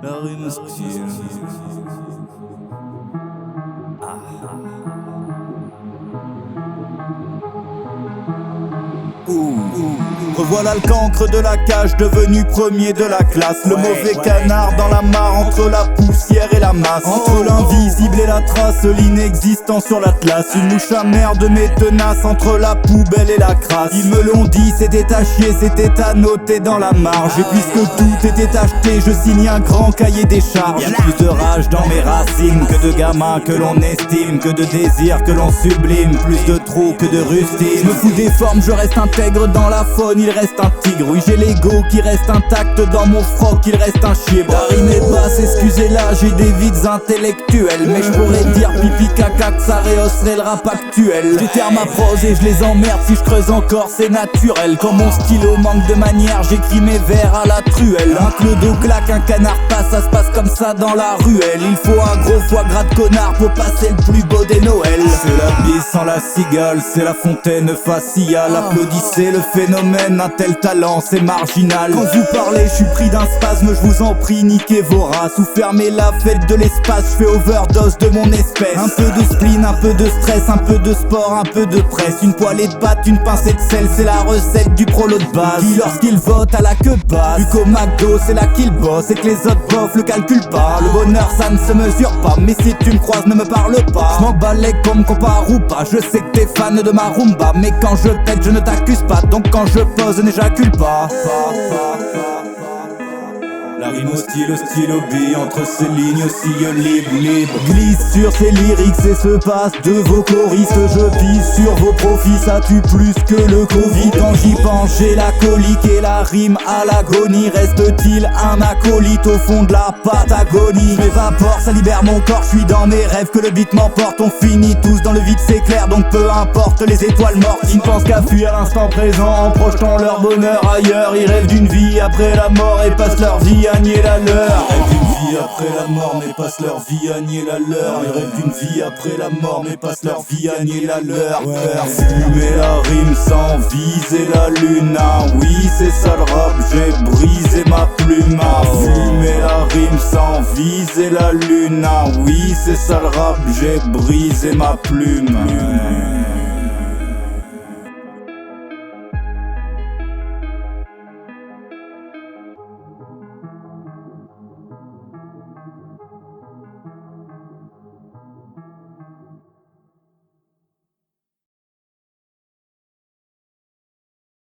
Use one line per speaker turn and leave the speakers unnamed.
La rime style. Revoilà le cancre de la cage, devenu premier de la classe. Le mauvais canard dans la mare, entre la poussière et la masse. Entre l'invisible et la trace, l'inexistant sur l'atlas. Une mouche amère de mes tenaces, entre la poubelle et la crasse. Ils me l'ont dit, c'était à chier, c'était à noter dans la marge. Et puisque tout était acheté, je signe un grand cahier des charges. Y'a plus de rage dans mes racines que de gamins que l'on estime, que de désirs que l'on sublime, plus de trous que de rustines. Je me fous des formes, je reste intègre dans la faune, il reste un tigre. Oui, j'ai l'ego qui reste intact dans mon froc, il reste un chier. La rime est basse, excusez-la, j'ai des vides intellectuels. Mais je pourrais dire pipi caca que ça rehausserait le rap actuel. J'éterre ma prose et je les emmerde, si je creuse encore c'est naturel. Quand mon stylo manque de manière, j'écris mes vers à la truelle. Un clodo claque, un canard passe, ça se passe comme ça dans la ruelle. Il faut un gros foie gras de connard pour passer le plus beau des Noëls. C'est la bise sans la cigale, c'est la fontaine faciale. Applaudissez le phénomène, un tel talent c'est marginal. Quand vous parlez je suis pris d'un spasme, je vous en prie niquez vos races. Ou fermez la fête de l'espace, je fais overdose de mon espèce. Un peu de spleen, un peu de stress, un peu de sport, un peu de presse. Une poêlée de batte, une pincée de sel, c'est la recette du prolo de base. Qui lorsqu'il vote à la queue basse, vu qu'au McDo c'est là qu'il bosse et que les autres bofs le calculent pas. Le bonheur ça ne se mesure pas, mais si tu me croises ne me parle pas. Je m'en bats les qu'on me compare ou pas, je sais que t'es fan de ma rumba. Mais quand je pète je ne t'accuse pas, donc quand je pose n'éjacule pas. La rime au stylo bille, entre ces lignes oscille libre. Glisse sur ces lyrics et se passe de vos choristes. Je pisse sur vos profits, ça tue plus que le Covid. Quand j'y pense j'ai la colique et la rime à l'agonie. Reste-t-il un acolyte au fond de la Patagonie? Je m'évapore, ça libère mon corps, je suis dans mes rêves que le beat m'emporte. On finit tous dans le vide, c'est clair, donc peu importe les étoiles mortes. Ils ne pensent qu'à fuir l'instant présent en projetant leur bonheur ailleurs. Ils rêvent d'une vie après la mort et passent leur vie à nier la leur. Ils rêvent d'une vie après la mort mais passent leur vie à nier la leur. Ils rêvent d'une vie après la mort mais passent leur vie à nier la leur. Fumer la rime sans viser la lune. Ah oui c'est ça le rap, j'ai brisé ma plume. Ah, fumer la rime sans viser la lune. Ah oui c'est ça le rap, j'ai brisé ma plume.